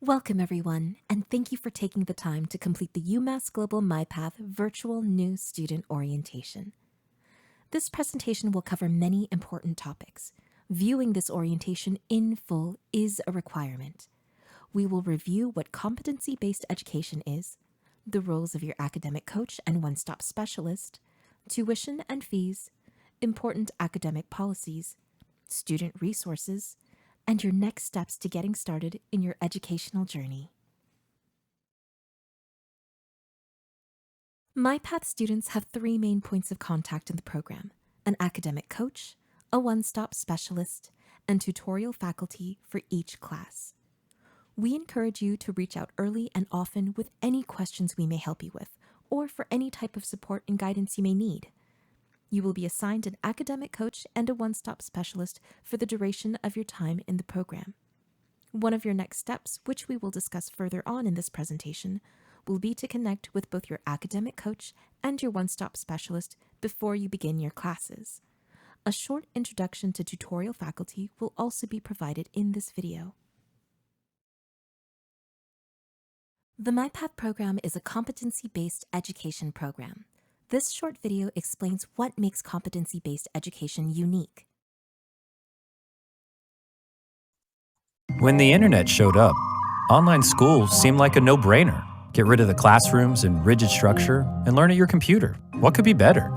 Welcome, everyone, and thank you for taking the time to complete the UMass Global MyPath Virtual New Student Orientation. This presentation will cover many important topics. Viewing this orientation in full is a requirement. We will review what competency-based education is, the roles of your academic coach and one-stop specialist, tuition and fees, important academic policies, student resources, and your next steps to getting started in your educational journey. MyPath students have three main points of contact in the program: an academic coach, a one-stop specialist, and tutorial faculty for each class. We encourage you to reach out early and often with any questions we may help you with, or for any type of support and guidance you may need. You will be assigned an academic coach and a one-stop specialist for the duration of your time in the program. One of your next steps, which we will discuss further on in this presentation, will be to connect with both your academic coach and your one-stop specialist before you begin your classes. A short introduction to tutorial faculty will also be provided in this video. The MyPath program is a competency-based education program. This short video explains what makes competency-based education unique. When the internet showed up, online school seemed like a no-brainer. Get rid of the classrooms and rigid structure and learn at your computer. What could be better?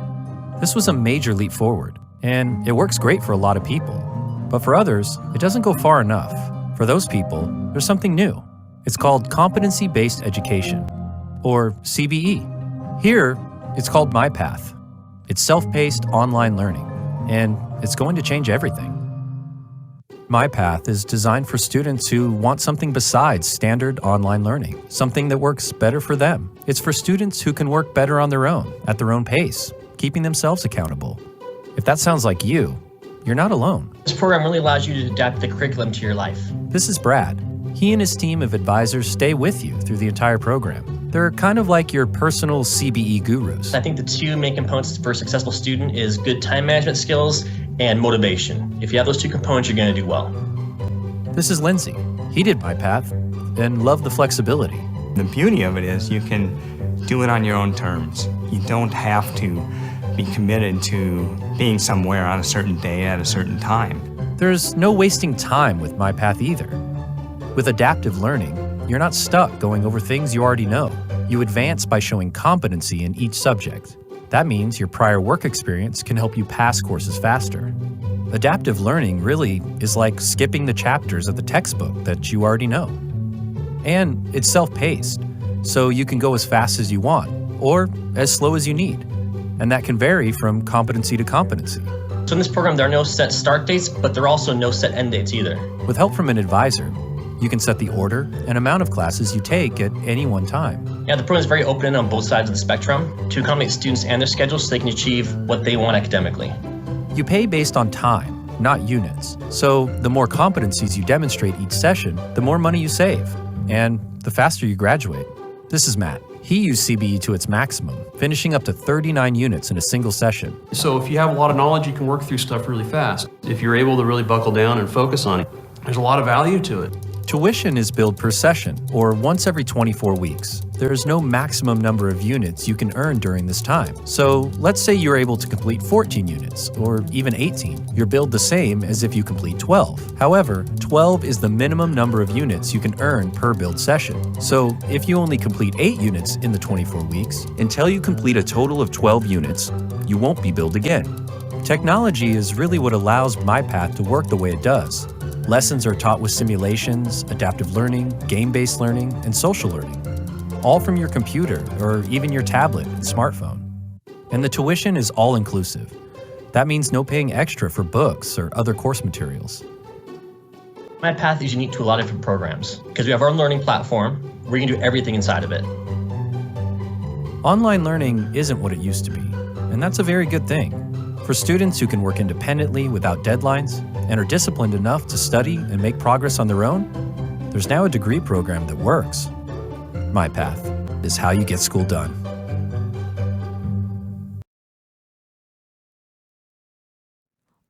This was a major leap forward, and it works great for a lot of people. But for others, it doesn't go far enough. For those people, there's something new. It's called competency-based education, or CBE. Here, it's called MyPath. It's self-paced online learning, and it's going to change everything. MyPath is designed for students who want something besides standard online learning, something that works better for them. It's for students who can work better on their own, at their own pace, keeping themselves accountable. If that sounds like you, you're not alone. This program really allows you to adapt the curriculum to your life. This is Brad. He and his team of advisors stay with you through the entire program. They're kind of like your personal CBE gurus. I think the two main components for a successful student is good time management skills and motivation. If you have those two components, you're going to do well. This is Lindsay. He did MyPath and loved the flexibility. The beauty of it is you can do it on your own terms. You don't have to be committed to being somewhere on a certain day at a certain time. There's no wasting time with MyPath either. With adaptive learning, you're not stuck going over things you already know. You advance by showing competency in each subject. That means your prior work experience can help you pass courses faster. Adaptive learning really is like skipping the chapters of the textbook that you already know. And it's self-paced, so you can go as fast as you want, or as slow as you need. And that can vary from competency to competency. So in this program, there are no set start dates, but there are also no set end dates either. With help from an advisor, you can set the order and amount of classes you take at any one time. Yeah, the program is very open on both sides of the spectrum to accommodate students and their schedules so they can achieve what they want academically. You pay based on time, not units. So the more competencies you demonstrate each session, the more money you save, and the faster you graduate. This is Matt. He used CBE to its maximum, finishing up to 39 units in a single session. So if you have a lot of knowledge, you can work through stuff really fast. If you're able to really buckle down and focus on it, there's a lot of value to it. Tuition is billed per session, or once every 24 weeks. There is no maximum number of units you can earn during this time. So let's say you're able to complete 14 units, or even 18. You're billed the same as if you complete 12. However, 12 is the minimum number of units you can earn per billed session. So if you only complete 8 units in the 24 weeks, until you complete a total of 12 units, you won't be billed again. Technology is really what allows MyPath to work the way it does. Lessons are taught with simulations, adaptive learning, game-based learning, and social learning, all from your computer or even your tablet and smartphone. And the tuition is all-inclusive. That means no paying extra for books or other course materials. MyPath is unique to a lot of different programs because we have our own learning platform where you can do everything inside of it. Online learning isn't what it used to be, and that's a very good thing. For students who can work independently without deadlines and are disciplined enough to study and make progress on their own, there's now a degree program that works. MyPath is how you get school done.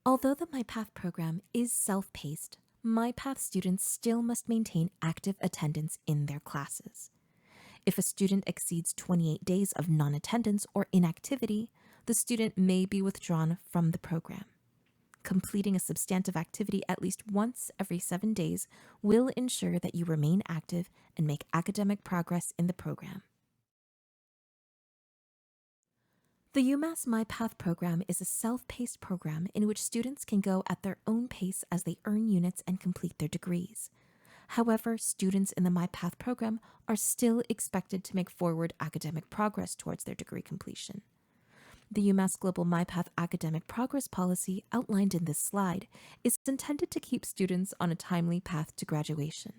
Although the MyPath program is self-paced, MyPath students still must maintain active attendance in their classes. If a student exceeds 28 days of non-attendance or inactivity, the student may be withdrawn from the program. Completing a substantive activity at least once every 7 days will ensure that you remain active and make academic progress in the program. The UMass MyPath program is a self-paced program in which students can go at their own pace as they earn units and complete their degrees. However, students in the MyPath program are still expected to make forward academic progress towards their degree completion. The UMass Global MyPath Academic Progress Policy outlined in this slide is intended to keep students on a timely path to graduation.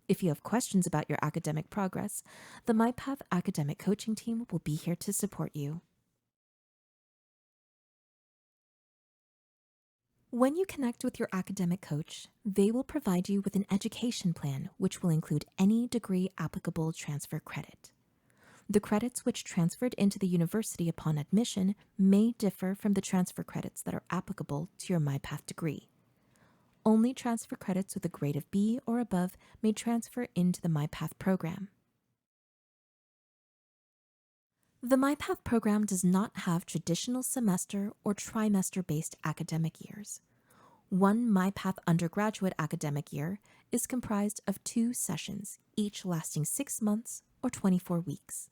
If you have questions about your academic progress, the MyPath Academic Coaching Team will be here to support you. When you connect with your academic coach, they will provide you with an education plan which will include any degree applicable transfer credit. The credits which transferred into the university upon admission may differ from the transfer credits that are applicable to your MyPath degree. Only transfer credits with a grade of B or above may transfer into the MyPath program. The MyPath program does not have traditional semester or trimester-based academic years. One MyPath undergraduate academic year is comprised of 2 sessions, each lasting 6 months or 24 weeks.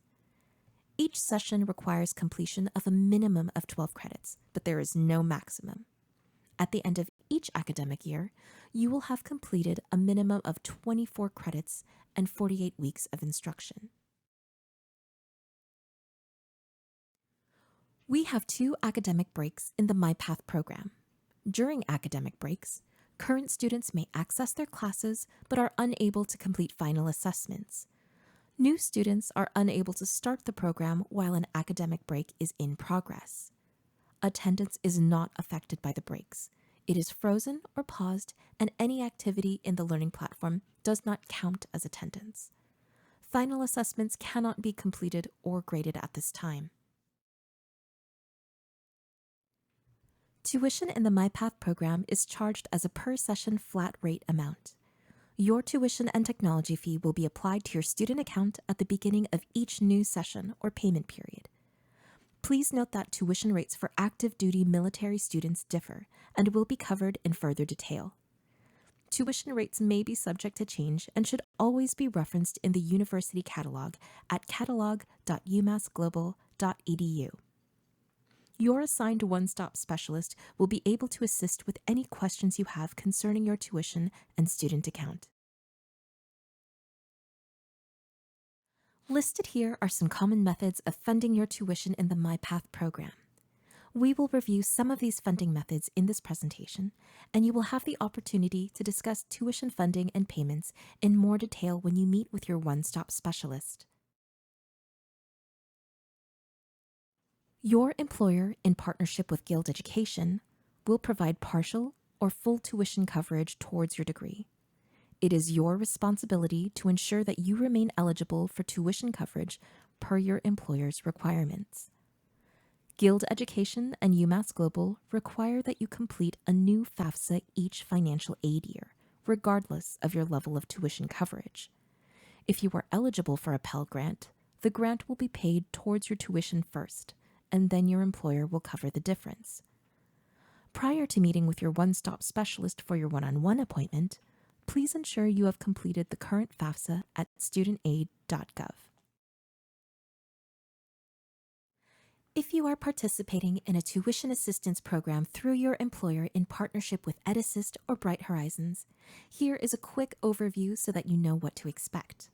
Each session requires completion of a minimum of 12 credits, but there is no maximum. At the end of each academic year, you will have completed a minimum of 24 credits and 48 weeks of instruction. We have 2 academic breaks in the MyPath program. During academic breaks, current students may access their classes but are unable to complete final assessments. New students are unable to start the program while an academic break is in progress. Attendance is not affected by the breaks. It is frozen or paused, and any activity in the learning platform does not count as attendance. Final assessments cannot be completed or graded at this time. Tuition in the MyPath program is charged as a per-session flat rate amount. Your tuition and technology fee will be applied to your student account at the beginning of each new session or payment period. Please note that tuition rates for active duty military students differ and will be covered in further detail. Tuition rates may be subject to change and should always be referenced in the university catalog at catalog.umassglobal.edu. Your assigned one-stop specialist will be able to assist with any questions you have concerning your tuition and student account. Listed here are some common methods of funding your tuition in the MyPath program. We will review some of these funding methods in this presentation, and you will have the opportunity to discuss tuition funding and payments in more detail when you meet with your one-stop specialist. Your employer, in partnership with Guild Education, will provide partial or full tuition coverage towards your degree. It is your responsibility to ensure that you remain eligible for tuition coverage per your employer's requirements. Guild Education and UMass Global require that you complete a new FAFSA each financial aid year, regardless of your level of tuition coverage. If you are eligible for a Pell Grant, the grant will be paid towards your tuition first, and then your employer will cover the difference. Prior to meeting with your one-stop specialist for your one-on-one appointment, please ensure you have completed the current FAFSA at studentaid.gov. If you are participating in a tuition assistance program through your employer in partnership with EdAssist or Bright Horizons, here is a quick overview so that you know what to expect.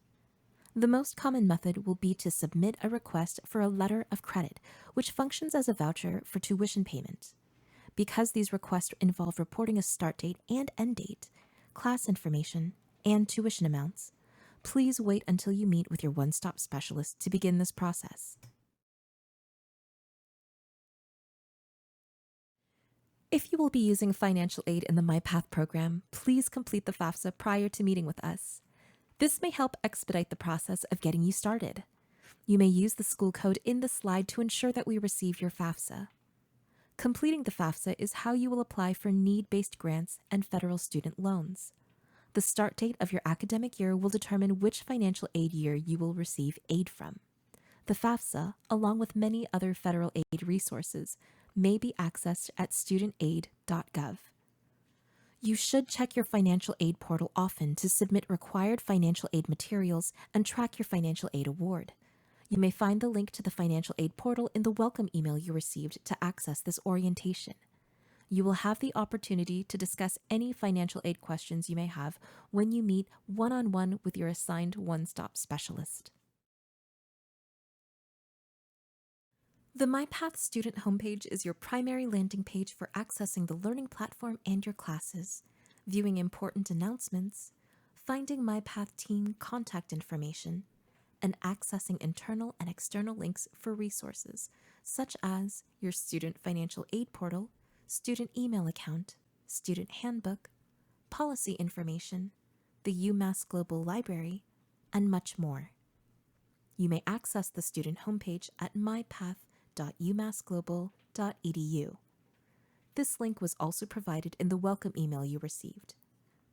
The most common method will be to submit a request for a letter of credit, which functions as a voucher for tuition payment. Because these requests involve reporting a start date and end date, class information, and tuition amounts, please wait until you meet with your one-stop specialist to begin this process. If you will be using financial aid in the MyPath program, please complete the FAFSA prior to meeting with us. This may help expedite the process of getting you started. You may use the school code in the slide to ensure that we receive your FAFSA. Completing the FAFSA is how you will apply for need-based grants and federal student loans. The start date of your academic year will determine which financial aid year you will receive aid from. The FAFSA, along with many other federal aid resources, may be accessed at studentaid.gov. You should check your financial aid portal often to submit required financial aid materials and track your financial aid award. You may find the link to the financial aid portal in the welcome email you received to access this orientation. You will have the opportunity to discuss any financial aid questions you may have when you meet one-on-one with your assigned one-stop specialist. The MyPath student homepage is your primary landing page for accessing the learning platform and your classes, viewing important announcements, finding MyPath team contact information, and accessing internal and external links for resources such as your student financial aid portal, student email account, student handbook, policy information, the UMass Global Library, and much more. You may access the student homepage at mypath.umassglobal.edu. This link was also provided in the welcome email you received.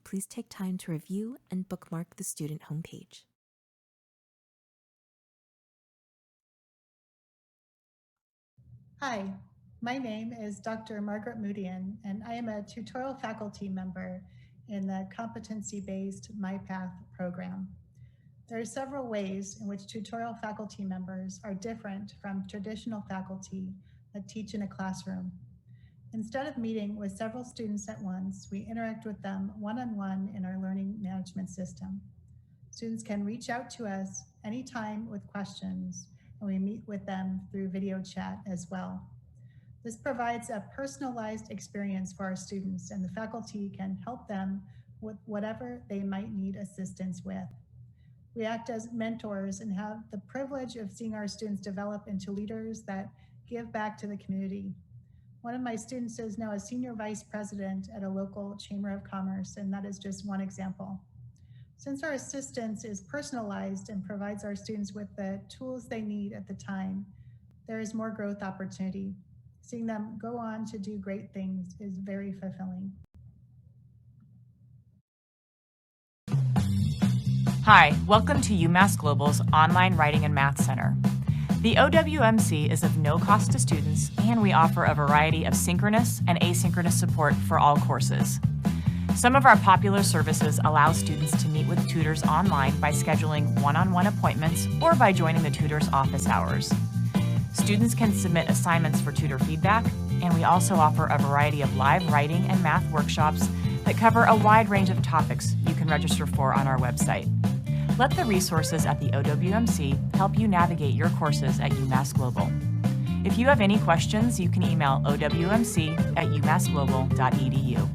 Please take time to review and bookmark the student homepage. Hi, my name is Dr. Margaret Moodian, and I am a tutorial faculty member in the competency-based MyPath program. There are several ways in which tutorial faculty members are different from traditional faculty that teach in a classroom. Instead of meeting with several students at once, we interact with them one-on-one in our learning management system. Students can reach out to us anytime with questions, and we meet with them through video chat as well. This provides a personalized experience for our students, and the faculty can help them with whatever they might need assistance with. We act as mentors and have the privilege of seeing our students develop into leaders that give back to the community. One of my students is now a senior vice president at a local chamber of commerce, and that is just one example. Since our assistance is personalized and provides our students with the tools they need at the time, there is more growth opportunity. Seeing them go on to do great things is very fulfilling. Hi, welcome to UMass Global's Online Writing and Math Center. The OWMC is of no cost to students, and we offer a variety of synchronous and asynchronous support for all courses. Some of our popular services allow students to meet with tutors online by scheduling one-on-one appointments or by joining the tutor's office hours. Students can submit assignments for tutor feedback, and we also offer a variety of live writing and math workshops that cover a wide range of topics you can register for on our website. Let the resources at the OWMC help you navigate your courses at UMass Global. If you have any questions, you can email owmc@umassglobal.edu.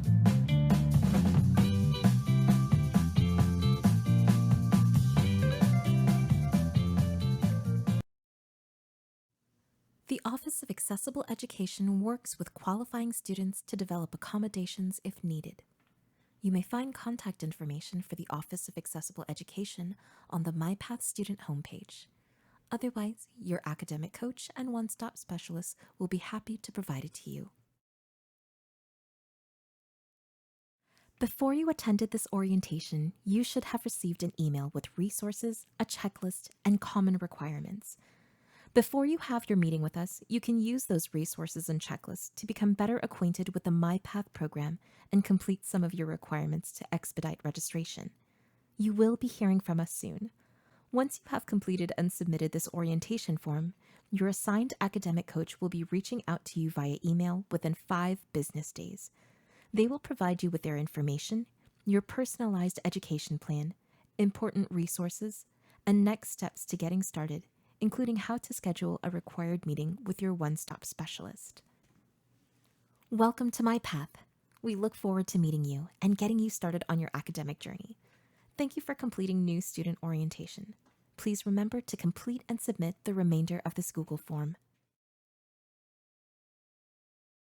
The Office of Accessible Education works with qualifying students to develop accommodations if needed. You may find contact information for the Office of Accessible Education on the MyPath student homepage. Otherwise, your academic coach and one-stop specialist will be happy to provide it to you. Before you attended this orientation, you should have received an email with resources, a checklist, and common requirements. Before you have your meeting with us, you can use those resources and checklists to become better acquainted with the MyPath program and complete some of your requirements to expedite registration. You will be hearing from us soon. Once you have completed and submitted this orientation form, your assigned academic coach will be reaching out to you via email within 5 business days. They will provide you with their information, your personalized education plan, important resources, and next steps to getting started, including how to schedule a required meeting with your one-stop specialist. Welcome to MyPath. We look forward to meeting you and getting you started on your academic journey. Thank you for completing new student orientation. Please remember to complete and submit the remainder of this Google form